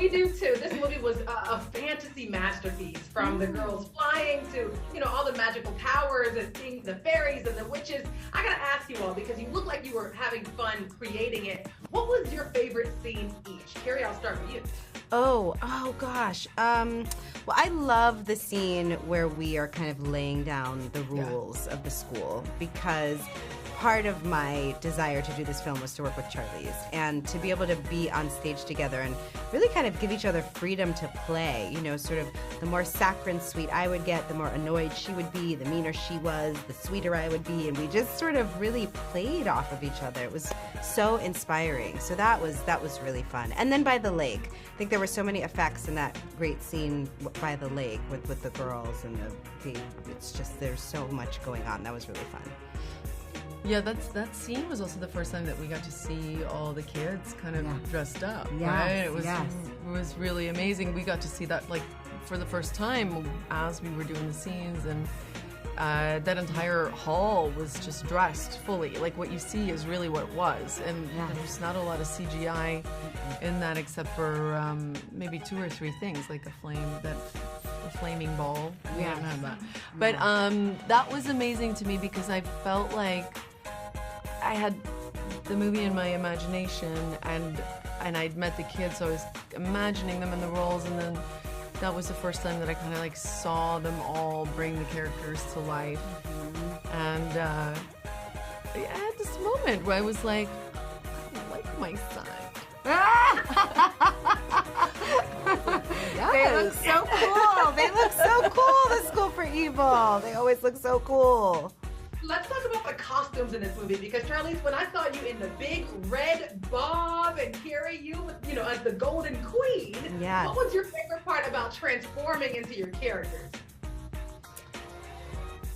we do too. This movie was a fantasy masterpiece, from the girls flying to, all the magical powers and seeing the fairies and the witches. I gotta ask you all, because you look like you were having fun creating it. What was your favorite scene each? Kerry, I'll start with you. Oh gosh. Well, I love the scene where we are kind of laying down the rules of the school, because part of my desire to do this film was to work with Charlize and to be able to be on stage together and really kind of give each other freedom to play. Sort of the more saccharine sweet I would get, the more annoyed she would be, the meaner she was, the sweeter I would be, and we just sort of really played off of each other. It was so inspiring. So that was really fun. And then by the lake, I think there were so many effects in that great scene by the lake with the girls and it's just, there's so much going on. That was really fun. Yeah, that scene was also the first time that we got to see all the kids kind of dressed up, right? It was really amazing. We got to see that for the first time as we were doing the scenes, and that entire hall was just dressed fully. Like, what you see is really what it was, and there's not a lot of CGI in that except for maybe 2 or 3 things, like a flaming ball. We didn't have that. But that was amazing to me, because I felt like I had the movie in my imagination, and I'd met the kids, so I was imagining them in the roles, and then that was the first time that I kind of saw them all bring the characters to life. And I had this moment where I was like, I like my son. They look so cool. They look so cool, the School for Evil. They always look so cool. Let's talk about the costumes in this movie, because Charlize, when I saw you in the big red bob and Kerry, you as the Golden Queen, what was your favorite part about transforming into your characters?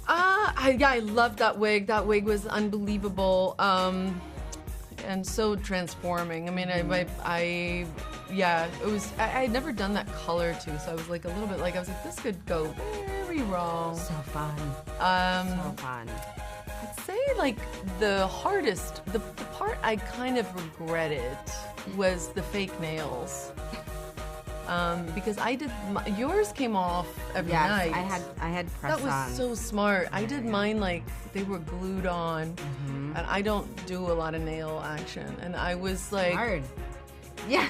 I loved that wig. That wig was unbelievable, and so transforming. I mean, it was. I had never done that color too, so I was a little bit I was like, this could go very wrong. So fun. So fun. I'd say the hardest, the part I kind of regretted was the fake nails. Because I did, yours came off every night. I had press on. That was so smart. I did mine they were glued on, and I don't do a lot of nail action. And I was hard. Yeah.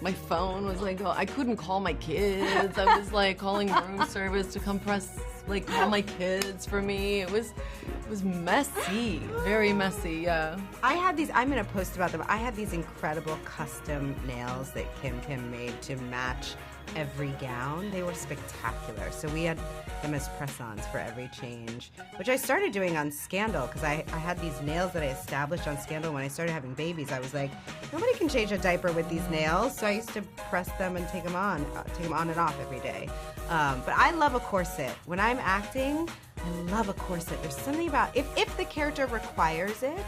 My phone was I couldn't call my kids. I was calling room service to come call my kids for me. It was messy, very messy, yeah. I had these, I'm gonna post about them. I had these incredible custom nails that Kim made to match every gown. They were spectacular. So we had them as press-ons for every change, which I started doing on Scandal, because I had these nails that I established on Scandal. When I started having babies, I was like, nobody can change a diaper with these nails. So I used to press them and take them on and off every day. But I love a corset. When I'm acting, I love a corset. There's something about, if the character requires it,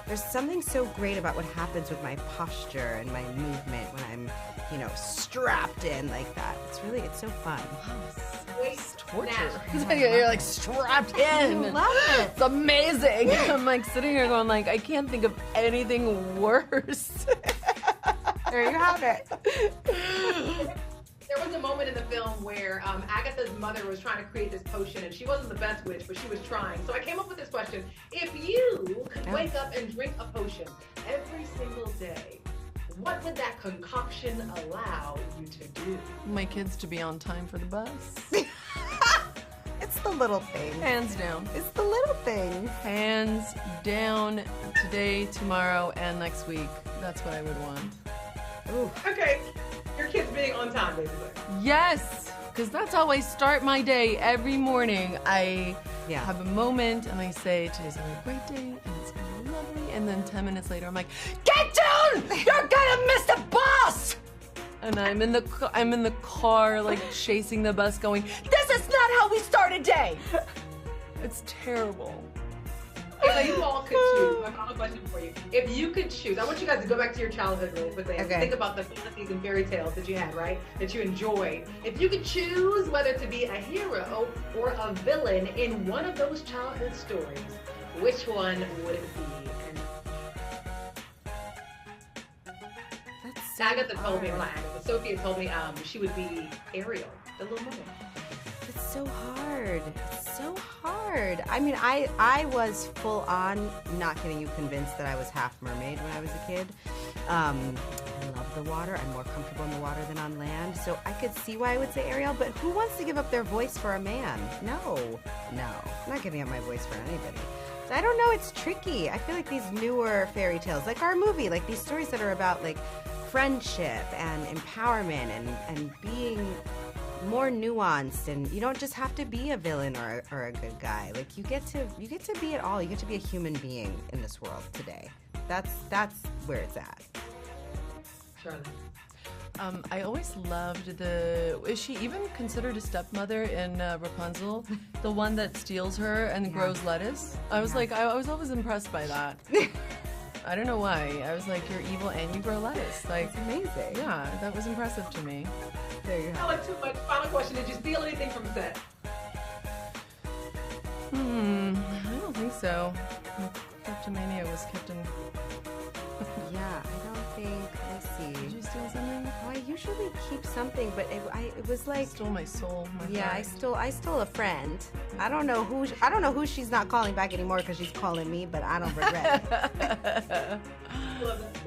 there's something so great about what happens with my posture and my movement when I'm, strapped in like that. It's so fun. It's torture. You're strapped in. I love it. It's amazing. I'm sitting here going I can't think of anything worse. There you have it. There was a moment in the film where Agatha's mother was trying to create this potion, and she wasn't the best witch, but she was trying. So I came up with this question. If you could wake up and drink a potion every single day, what would that concoction allow you to do? My kids to be on time for the bus. It's the little things. Hands down. It's the little things. Hands down. Today, tomorrow, and next week. That's what I would want. Ooh. Okay. Your kids being on time, basically. Yes, because that's how I start my day every morning. I have a moment and I say, today's gonna be a great day and it's gonna be lovely. And then 10 minutes later, I'm like, get down! You're gonna miss the bus! And I'm in the car, chasing the bus, going, this is not how we start a day! It's terrible. If you all could choose, my final question for you. If you could choose, I want you guys to go back to your childhood really quickly and think about the fantasies and fairy tales that you had, right? That you enjoyed. If you could choose whether to be a hero or a villain in one of those childhood stories, which one would it be? Agatha told me, not Agatha, Sophie had told me she would be Ariel, the Little Mermaid. It's so hard. It's so hard. I mean, I was full on not getting you convinced that I was half mermaid when I was a kid. I love the water. I'm more comfortable in the water than on land. So I could see why I would say Ariel, but who wants to give up their voice for a man? No. I'm not giving up my voice for anybody. So I don't know. It's tricky. I feel like these newer fairy tales, like our movie, like these stories that are about like friendship and empowerment and being more nuanced, and you don't just have to be a villain or a good guy. Like you get to be it all. You get to be a human being in this world today. That's where it's at. Charlie. I always loved is she even considered a stepmother in Rapunzel? The one that steals her and grows lettuce? I was like, I was always impressed by that. I don't know why. I was like, you're evil and you grow lettuce. Like, it's amazing. Yeah, that was impressive to me. There you go. Not like too much. Final question: did you steal anything from set? I don't think so. Kleptomania was kept in. Yeah, I don't think. Let's see. Did you steal something? Oh, I usually keep something, but it was like. Stole my soul. My heart. I stole a friend. Mm-hmm. I don't know who she's not calling back anymore because she's calling me, but I don't regret it. Love it.